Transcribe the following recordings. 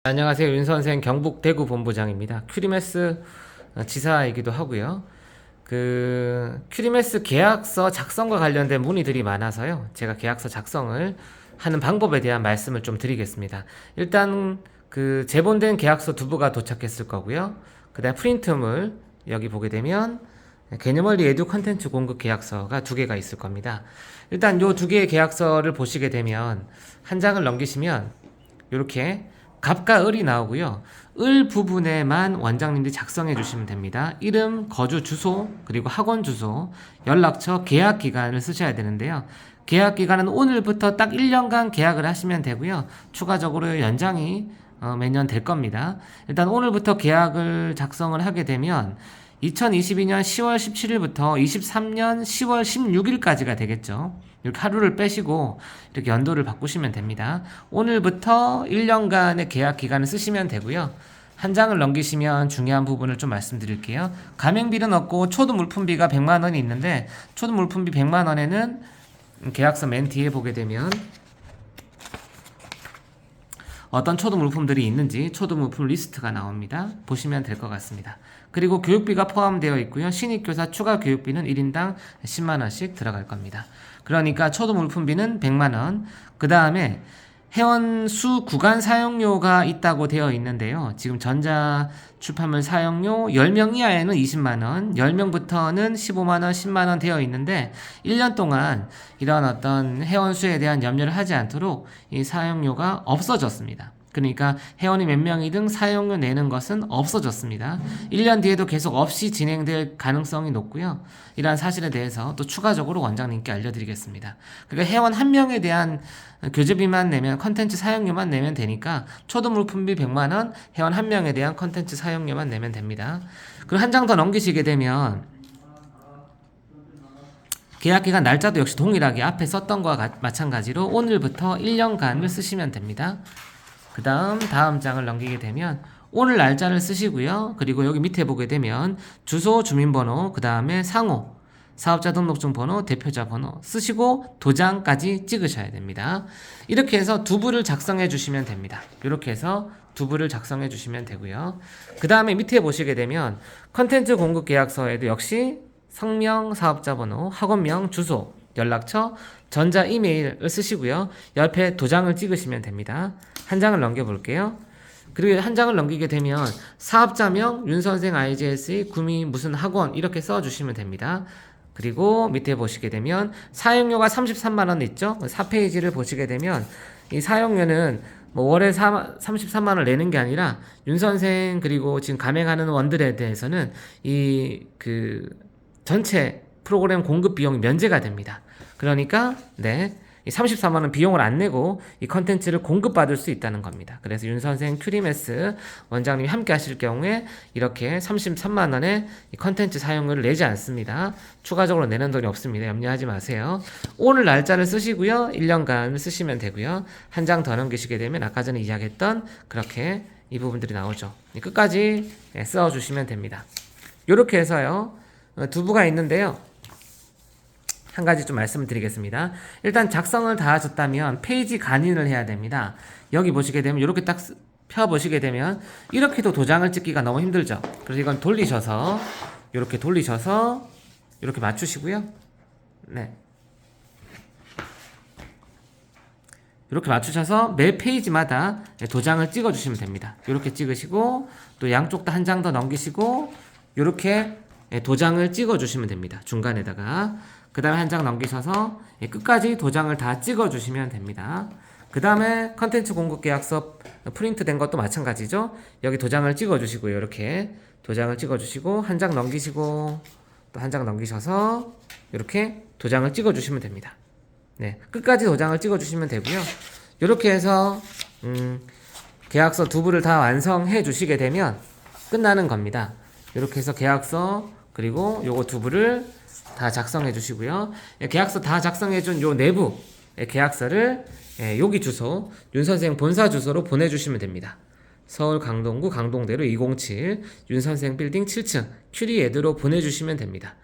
안녕하세요. 윤선생 경북 대구 본부장입니다. 큐리메스 지사이기도 하고요. 큐리메스 계약서 작성과 관련된 문의들이 많아서요. 제가 계약서 작성을 하는 방법에 대한 말씀을 좀 드리겠습니다. 일단 제본된 계약서 두 부가 도착했을 거고요. 그 다음 프린트물 여기 보게 되면 개념원리 에듀 컨텐츠 공급 계약서가 두 개가 있을 겁니다. 일단 요 두 개의 계약서를 보시게 되면 한 장을 넘기시면 이렇게 갑과 을이 나오고요. 을 부분에만 원장님들이 작성해 주시면 됩니다. 이름, 거주 주소, 그리고 학원 주소, 연락처, 계약 기간을 쓰셔야 되는데요. 계약 기간은 오늘부터 딱 1년간 계약을 하시면 되고요. 추가적으로 연장이 매년 될 겁니다. 일단 오늘부터 계약을 작성을 하게 되면 2022년 10월 17일부터 23년 10월 16일까지가 되겠죠. 이렇게 하루를 빼시고 이렇게 연도를 바꾸시면 됩니다. 오늘부터 1년간의 계약 기간을 쓰시면 되고요. 한 장을 넘기시면 중요한 부분을 좀 말씀드릴게요. 가맹비는 없고 초도 물품비가 100만 원이 있는데 초도 물품비 100만 원에는 계약서 맨 뒤에 보게 되면 어떤 초도 물품들이 있는지 초도 물품 리스트가 나옵니다. 보시면 될 것 같습니다. 그리고 교육비가 포함되어 있고요. 신입교사 추가 교육비는 1인당 10만원씩 들어갈 겁니다. 그러니까 초도 물품비는 100만원, 그 다음에 회원수 구간 사용료가 있다고 되어 있는데요. 지금 전자 출판물 사용료 10명 이하에는 20만원, 10명부터는 15만원, 10만원 되어 있는데 1년 동안 이런 어떤 회원수에 대한 염려를 하지 않도록 이 사용료가 없어졌습니다. 그러니까 회원이 몇 명이든 사용료 내는 것은 없어졌습니다. 1년 뒤에도 계속 없이 진행될 가능성이 높고요. 이러한 사실에 대해서 또 추가적으로 원장님께 알려드리겠습니다. 그러니까 회원 한 명에 대한 교재비만 내면, 컨텐츠 사용료만 내면 되니까 초도 물품비 100만원, 회원 한 명에 대한 컨텐츠 사용료만 내면 됩니다. 그리고 한 장 더 넘기시게 되면 계약기간 날짜도 역시 동일하게 앞에 썼던 것과 마찬가지로 오늘부터 1년간을 쓰시면 됩니다. 그 다음 장을 넘기게 되면 오늘 날짜를 쓰시고요. 그리고 여기 밑에 보게 되면 주소, 주민번호, 그 다음에 상호, 사업자 등록증 번호, 대표자 번호 쓰시고 도장까지 찍으셔야 됩니다. 이렇게 해서 두 부를 작성해 주시면 됩니다. 이렇게 해서 두 부를 작성해 주시면 되고요. 그 다음에 밑에 보시게 되면 컨텐츠 공급 계약서에도 역시 성명, 사업자 번호, 학원명, 주소, 연락처, 전자 이메일을 쓰시고요. 옆에 도장을 찍으시면 됩니다. 한 장을 넘겨볼게요. 그리고 한 장을 넘기게 되면 사업자명 윤선생 IGSE 구미 무슨 학원 이렇게 써주시면 됩니다. 그리고 밑에 보시게 되면 사용료가 33만원 있죠? 4페이지를 보시게 되면 이 사용료는 뭐 월에 33만원을 내는 게 아니라 윤선생 그리고 지금 가맹하는 원들에 대해서는 전체 프로그램 공급 비용이 면제가 됩니다. 그러니까 이 34만원 비용을 안 내고 이 컨텐츠를 공급받을 수 있다는 겁니다. 그래서 윤선생 큐리메스 원장님이 함께 하실 경우에 이렇게 33만원의 이 컨텐츠 사용료를 내지 않습니다. 추가적으로 내는 돈이 없습니다. 염려하지 마세요. 오늘 날짜를 쓰시고요. 1년간을 쓰시면 되고요. 한 장 더 넘기시게 되면 아까 전에 이야기했던 그렇게 이 부분들이 나오죠. 끝까지 써주시면 됩니다. 이렇게 해서요. 두 부가 있는데요. 한 가지 좀 말씀을 드리겠습니다. 일단 작성을 다 하셨다면 페이지 간인을 해야 됩니다. 여기 보시게 되면 이렇게 딱 펴보시게 되면 이렇게도 도장을 찍기가 너무 힘들죠. 그래서 이건 돌리셔서 이렇게 맞추시고요. 이렇게 맞추셔서 매 페이지마다 도장을 찍어 주시면 됩니다. 이렇게 찍으시고 또 양쪽 다 한 장 더 넘기시고 이렇게 도장을 찍어 주시면 됩니다. 중간에다가 그 다음에 한 장 넘기셔서 끝까지 도장을 다 찍어 주시면 됩니다. 그 다음에 컨텐츠 공급 계약서 프린트 된 것도 마찬가지죠. 여기 도장을 찍어 주시고요. 이렇게 도장을 찍어 주시고 한 장 넘기시고 또 한 장 넘기셔서 이렇게 도장을 찍어 주시면 됩니다. 끝까지 도장을 찍어 주시면 되고요. 이렇게 해서 계약서 두 부를 다 완성해 주시게 되면 끝나는 겁니다. 이렇게 해서 계약서 그리고 요거 두 부를 다 작성해 주시고요. 계약서 다 작성해 준 요 내부 계약서를 여기 주소 윤선생 본사 주소로 보내주시면 됩니다. 서울 강동구 강동대로 207 윤선생 빌딩 7층 큐리에드로 보내주시면 됩니다.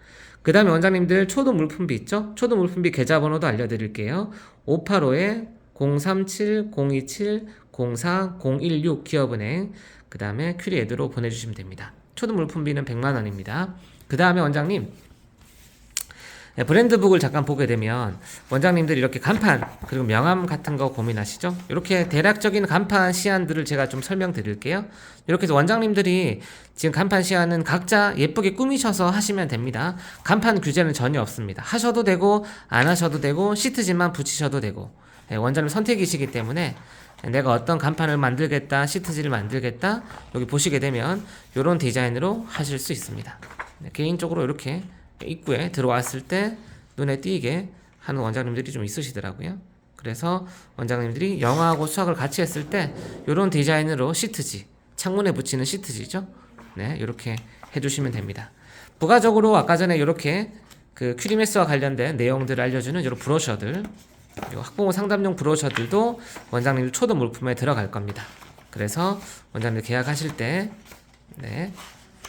그 다음에 원장님들 초도 물품비 있죠? 초도 물품비 계좌번호도 알려드릴게요. 585-037-027 04016 기업은행, 그 다음에 큐리에드로 보내주시면 됩니다. 초등 물품비는 100만원입니다. 그 다음에 원장님, 브랜드북을 잠깐 보게 되면 원장님들이 이렇게 간판 그리고 명함 같은 거 고민하시죠? 이렇게 대략적인 간판 시안들을 제가 좀 설명드릴게요. 이렇게 해서 원장님들이 지금 간판 시안은 각자 예쁘게 꾸미셔서 하시면 됩니다. 간판 규제는 전혀 없습니다. 하셔도 되고 안 하셔도 되고 시트지만 붙이셔도 되고, 원장님 선택이시기 때문에 내가 어떤 간판을 만들겠다, 시트지를 만들겠다, 여기 보시게 되면 이런 디자인으로 하실 수 있습니다. 개인적으로 이렇게 입구에 들어왔을 때 눈에 띄게 하는 원장님들이 좀 있으시더라고요. 그래서 원장님들이 영어하고 수학을 같이 했을 때 이런 디자인으로 시트지, 창문에 붙이는 시트지죠. 네, 이렇게 해주시면 됩니다. 부가적으로 아까 전에 이렇게 그 큐리메스와 관련된 내용들을 알려주는 이런 브로셔들, 학부모 상담용 브로셔들도 원장님들 초등 물품에 들어갈 겁니다. 그래서 원장님들 계약하실 때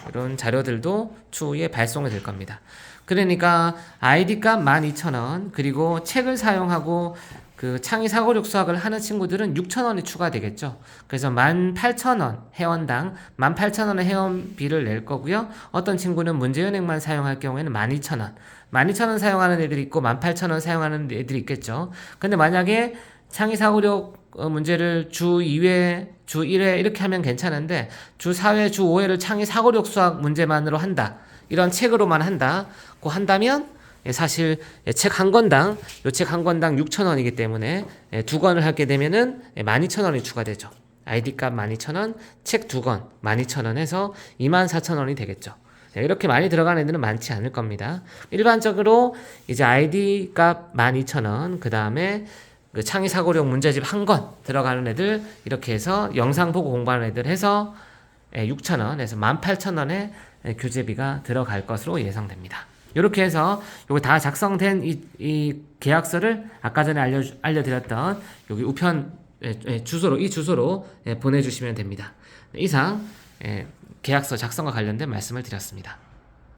이런 자료들도 추후에 발송이 될 겁니다. 그러니까 아이디 값 12,000원, 그리고 책을 사용하고 그 창의 사고력 수학을 하는 친구들은 6,000원이 추가되겠죠. 그래서 18,000원 회원당 18,000원의 회원비를 낼 거고요. 어떤 친구는 문제은행만 사용할 경우에는 12,000원 12,000원 사용하는 애들이 있고 18,000원 사용하는 애들이 있겠죠. 근데 만약에 창의 사고력 문제를 주 2회, 주 1회 이렇게 하면 괜찮은데 주 4회, 주 5회를 창의 사고력 수학 문제만으로 한다, 이런 책으로만 한다고 한다면 사실 책 한 권당, 요 책 한 권당 6,000원이기 때문에 두 권을 하게 되면은 12,000원이 추가되죠. 아이디 값 12,000원, 책 두 권 12,000원 해서 24,000원이 되겠죠. 이렇게 많이 들어가는 애들은 많지 않을 겁니다. 일반적으로 이제 아이디 값 12,000원, 그 다음에 그 창의 사고력 문제집 한 권 들어가는 애들, 이렇게 해서 영상 보고 공부하는 애들 해서 6,000원에서 18,000원의 교재비가 들어갈 것으로 예상됩니다. 이렇게 해서 요거 다 작성된 이 계약서를 아까 전에 알려드렸던 여기 우편 주소로, 이 주소로 보내주시면 됩니다. 이상 계약서 작성과 관련된 말씀을 드렸습니다.